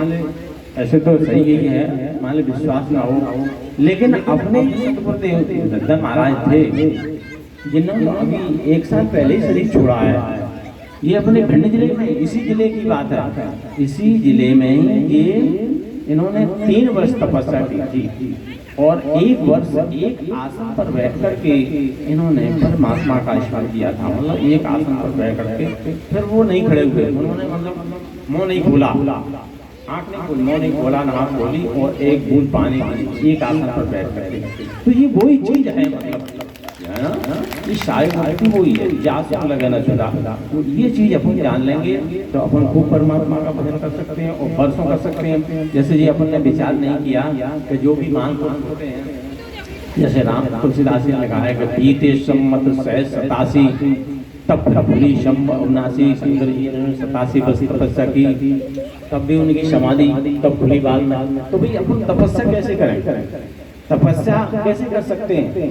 ऐसे तो सही ही है, मान लो विश्वास ना हो, लेकिन अपने सतगुरुदेव दत्ता महाराज थे जिन्होंने अभी 1 साल पहले ही शरीर छोड़ा है। ये अपने भिंड जिले में, इसी जिले की बात है, इसी जिले में ये इन्होंने 3 वर्ष तपस्या की थी और 1 वर्ष एक आसन पर बैठ करके इन्होंने परमात्मा का स्मरण किया था। मतलब एक आसन पर बैठ करके फिर वो नहीं खड़े हुए, उन्होंने मतलब मुँह नहीं खोला, आँख नहीं खोली, मुँह नहीं खोला, ना आँख खोली और एक बूंद पानी एक आसन पर बैठ करके। तो ये वही चीज है, मतलब है ना, ये शायद वही है, जास लगे ना छुड़ा। तो ये चीज अपन जान लेंगे तो अपन खूब परमात्मा का भजन कर सकते हैं और वर्षों कर सकते हैं। जैसे जी अपन ने विचार नहीं किया कि जो भी मान होते हैं, जैसे राम तुलसीदास ने कहा है कि बीते सम्मत 87 तब भूली शंभ 79, शंकर जी ने 87 वर्ष तपस्या की, तब भी उनकी समाधि तब भूली बाल में। तो भाई अपन तपस्या कैसे करें, तपस्या कैसे कर सकते हैं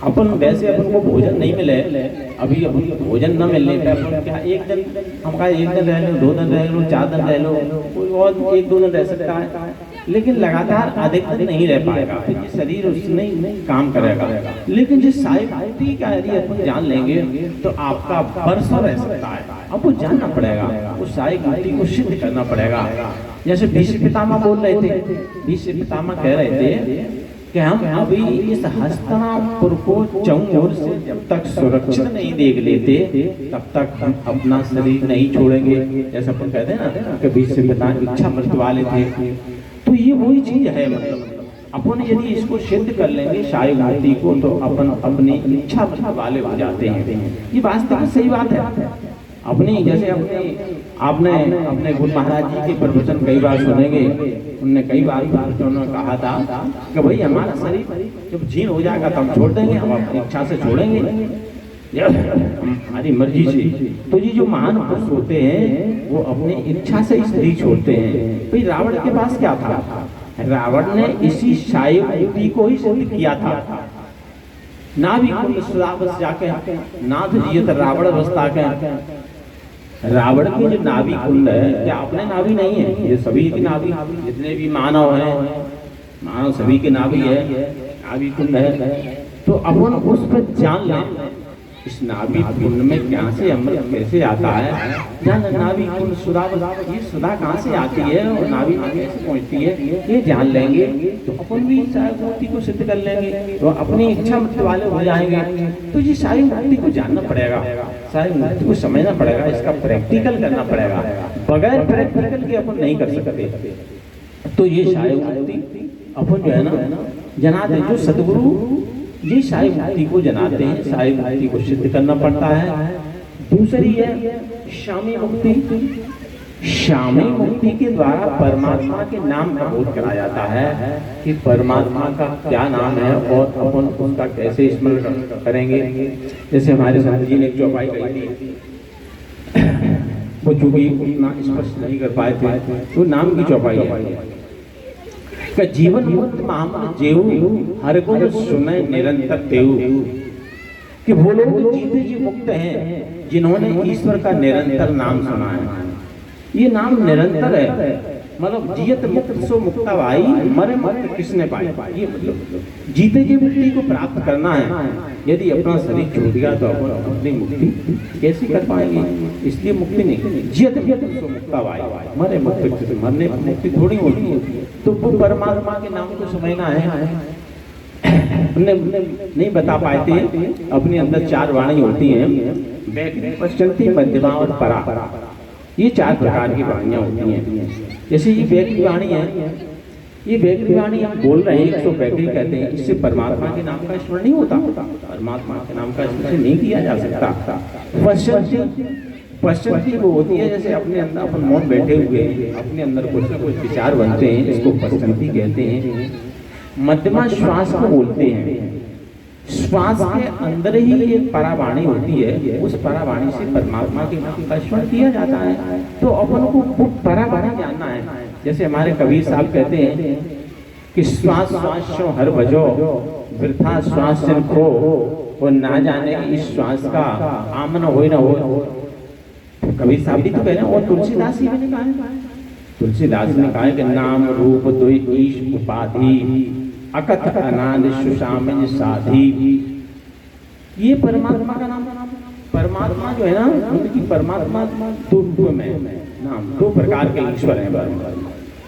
अपन? वैसे अपन को भोजन नहीं मिले, अभी भोजन न मिलने पे अपन क्या एक दिन हम कहा 1 दिन रह लो, 2 दिन रह लो, 4 दिन रह लो, कोई और 1-2 दिन रह सकता है, लेकिन लगातार अधिक दिन नहीं रह पाएगा, फिर ये शरीर उसमें काम करेगा। लेकिन जिस साई भक्ति का यदि अपन जान लेंगे तो आपका वर्षों रह सकता है। आपको जानना पड़ेगा, उस साई भक्ति को सिद्ध करना पड़ेगा। जैसे भीष्म पितामह बोल रहे थे, भीष्म पितामह कह रहे थे कि हम अभी इस हस्तिनापुर को चौर से जब तक सुरक्षित नहीं देख लेते तब तक हम अपना शरीर नहीं छोड़ेंगे। जैसे अपन कहते हैं ना कि भीष्म पितामह इच्छा मृत्यु वाले थे, तो ये वही चीज है। मतलब अपन यदि इसको सिद्ध कर लेंगे शाही भक्ति को तो अपन अपनी इच्छा मृत्यु वाले हो जाते हैं। ये वास्तव में सही बात है। अपनी जैसे आपने अपने गुरु महाराज जी के प्रवचन कई बार सुनेंगे, उनने कई बार उन्होंने कहा था कि भाई हमारा शरीर जब जीर्ण हो जाएगा तो हम छोड़ देंगे, हम अपनी इच्छा से छोड़ेंगे, हमारी मर्जी से। तो ये जो महान पुरुष होते हैं वो अपनी इच्छा से शरीर छोड़ते हैं। भाई रावण के पास क्या था, रावण ने इसी शाही भक्ति को ही सिद्ध किया था। नाभि कुंड सुदावस जाके नाथ जियत रावण अवस्था के, रावण की जो नाभि कुंड है क्या अपने नाभि नहीं है, ये सभी की नाभि, जितने भी मानव हैं मानव सभी के नाभि है, नाभि कुंड है। तो अपन उस पर जान लें इस नाभि कुंड में कहाँ से अमृत कैसे आता है, जान नाभि कुंड सुधा, ये सुधा कहाँ से आती है और नाभि में कैसे पहुँचती है, ये जान लेंगे तो अपन भी साई भक्ति को सिद्ध कर लेंगे, तो अपनी इच्छा मृत्यु वाले हो जाएंगे। तो ये साई भक्ति को जानना पड़ेगा, साई भक्ति को समझना पड़ेगा, इसका प्रैक्टिकल करना पड़ेगा, बगैर प्रैक्टिकल के अपन नहीं कर सकते। तो ये साई भक्ति अपन जो है ना जनाते, जो सदगुरु ये साई भक्ति को जनाते हैं, साई भक्ति को सिद्ध करना पड़ता है। दूसरी है शामी मुक्ति। शामी मुक्ति के द्वारा परमात्मा के नाम का बोध कराया जाता है कि परमात्मा का क्या नाम है और अपन उसका कैसे स्मरण करेंगे। जैसे हमारे संत जी ने एक चौपाई कही थी, वो चूंकि उतना स्पष्ट नहीं कर पाए थे, तो नाम की चौपाई है कि जीवन मुक्त महामन जेऊ हर गुण सुने निरंतर तेऊ। कि वो लोग जीते जी मुक्त हैं जिन्होंने ईश्वर का निरंतर नाम सुना है। ये नाम निरंतर है, मतलब जियत मुक्त सो मुक्ता भाई, मरे मुक्त किसने पाई। ये मतलब जीते जी मुक्ति को प्राप्त करना है। यदि अपना शरीर छूट गया तो अपन अपनी मुक्ति कैसे कर पाएंगे। इसलिए मुक्ति नहीं, जियत सो मुक्ता भाई, मरे मुक्त, मरने मुक्ति थोड़ी होती है। तो वो परमात्मा के नाम को समझना है अपने नहीं बता पाए थे। अपने अंदर 4 वाणी होती हैं, वैखरी, पश्चंती, मध्यमा और परा। ये 4 प्रकार की वाणियाँ होती हैं। जैसे ये वैखरी वाणी है, ये वैखरी वाणी हम बोल रहे हैं, इसको वैखरी कहते हैं। इससे परमात्मा के नाम का स्मरण नहीं होता, परमात्मा के नाम का स्मरण नहीं किया जा सकता। पश्चंती वो होती है जैसे अपने अंदर अपन मौन बैठे हुए हैं, अपने अंदर कुछ न कुछ विचार बनते हैं, इसको पश्चंती कहते हैं। मध्यमा श्वास को बोलते हैं। श्वास के अंदर ही एक परावाणी होती है, उस परावाणी से परमात्मा के नाम का स्मरण किया जाता है। तो अपन को वो परावाणी जानना है। जैसे हमारे कबीर साहब कहते हैं कि श्वास श्वास शो हर बजो, वृथा श्वास सिर खो, वो ना जाने कि इस श्वास का आमन हो न हो। कबीर साहब भी तो कह रहे हैं, और तुलसीदास जी ने कहा है, तुलसीदास ने कहा है कि नाम रूप दुई ईश उपाधि, अकथ अनाद सुषामन साधी। ये परमात्मा का नाम। परमात्मा जो है ना, उनकी परमात्मा 2 रूप में नाम, 2 प्रकार के ईश्वर हैं।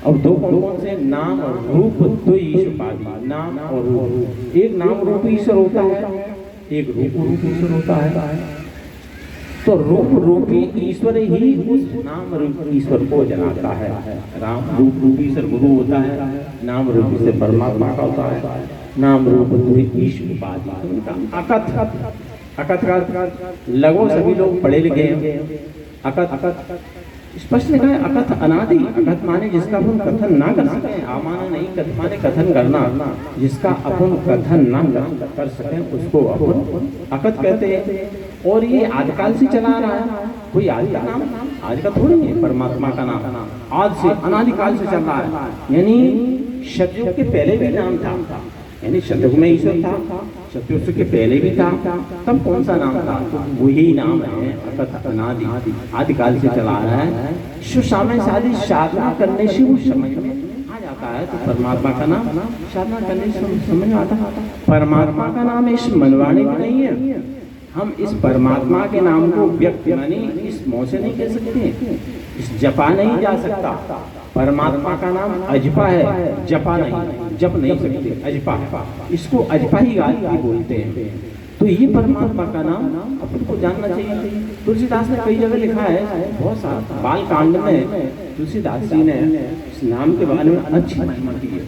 अब 2 कौन से? नाम और रूप, 2 ईश्वर उपाधि, नाम और रूप। एक नाम रूप ईश्वर होता है, एक रूप ईश्वर होता है। तो रूप रूपी ईश्वर ही उस नाम रूप ईश्वर को जनाता है। राम रूप रूपी ईश्वर गुरु होता है, नाम रूपी से परमात्मा का होता है। नाम रूप ईश्वर उपाधि। अकथ का लगभग सभी लोग पढ़े लिखे हैं। अकथ स्पष्ट लिखा है, अकथ अनादि। अकथ माने जिसका अपन कथन ना कर सकें, आमाना नहीं, कथ माने कथन करना, जिसका अपन कथन ना कर सकें उसको अपन अकथ कहते हैं। और ये आदिकाल से चला रहा है, कोई आज का नाम, आज का थोड़ी है। परमात्मा का नाम आज से अनादिकाल से चल रहा है। यानी सतयुग के पहले भी नाम था, यानी सतयुग में ईश्वर था, सतयुग के पहले भी था, तब कौन सा नाम था? तो वही नाम है अकथ अनादि, आदिकाल से चला रहा है। सुषामन साधी, साधना करने से वो समझ में आ जाता है। तो परमात्मा का नाम साधना करने से समझ में आता है। परमात्मा का नाम इस मनवाणी में नहीं है। हम इस परमात्मा के नाम को व्यक्त मानी इस मुंह से नहीं कह सकते, इस जपा नहीं जा सकता। परमात्मा का नाम अजपा है, जपा नहीं, जप नहीं सकते, अजपा है। इसको अजपा ही गायत्री बोलते हैं। तो ये परमात्मा का नाम अपन को जानना चाहिए। तुलसीदास ने कई जगह लिखा है, बहुत सारा बाल कांड में तुलसीदास जी ने इस नाम के बारे में अच्छी महिमा की है।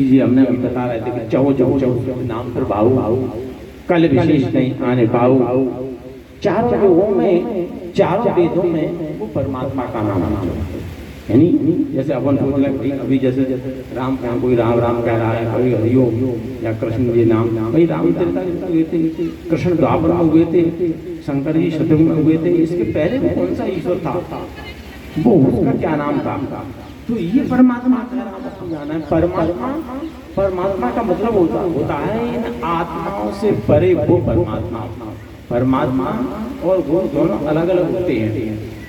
जी हमने अभी बता रहे थे कि चौ नाम पर भाऊ, कल विशेष नहीं आने पाऊ। चारों लोगों में, चारों वेदों में वो परमात्मा का नाम है। यानी जैसे अपन अभी जैसे राम का कोई राम राम कह रहा है, कोई हरिओम या कृष्ण जी नाम, भाई राम हुए थे, कृष्ण द्वापर में हुए थे, शंकर जी सतयुग में हुए थे। इसके पहले में कौन सा ईश्वर था, वो उसका क्या नाम था? तो ये परमात्मा का नाम आपको जाना है। परमात्मा का मतलब होता है इन आत्माओं से परे वो परमात्मा और वो दोनों अलग अलग होते हैं।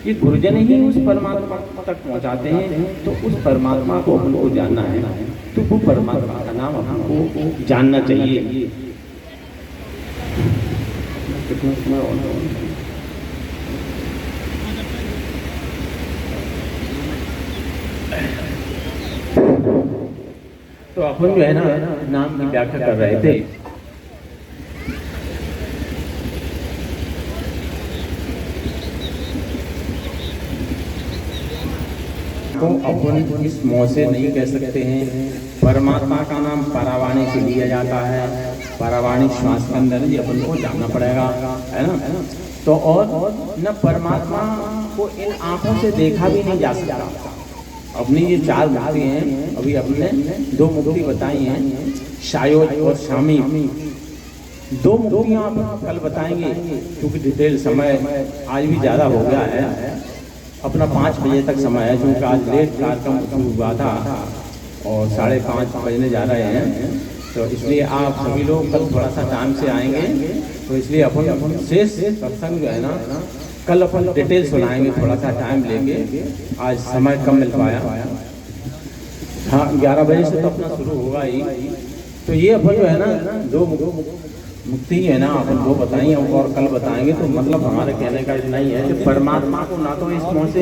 ये गुरुजन ही उस परमात्मा तक पहुंचाते हैं। तो उस परमात्मा को अपन को जानना है, तो वो परमात्मा का नाम हमको जानना चाहिए। कितना समय तो अपन जो है ना नाम की व्याख्या कर रहे थे। तो अपन इस मुंह से नहीं कह सकते हैं। परमात्मा का नाम परावाणी से लिया जाता है। परावाणी श्वास के अंदर ही अपन को जानना पड़ेगा, है ना। तो और न परमात्मा को इन आंखों से देखा भी नहीं जा सकता। अपनी ये 4 मुक्ति हैं, अभी अपने 2 मुक्ति बताई हैं, शायोज और शामी। 2 मुक्तियाँ आप कल बताएंगे, क्योंकि डिटेल समय आज भी ज़्यादा हो गया है। अपना 5 बजे तक समय है, क्योंकि आज लेट कार्यक्रम शुरू हुआ था और 5:30 बजने जा रहे हैं। तो इसलिए आप सभी लोग कल थोड़ा सा टाइम से आएंगे। तो इसलिए अपन शेष सत्संग जो है ना कल अपन डिटेल सुनाएंगे, थोड़ा सा टाइम लेंगे, आज समय कम मिल पाया। हाँ 11 बजे से तो अपना शुरू होगा ही। तो ये अपन जो है ना 2 मुक्ति है ना अपन वो बताएंगे और कल बताएंगे। तो मतलब हमारे कहने का इतना ही है कि परमात्मा को ना तो इस मुँह से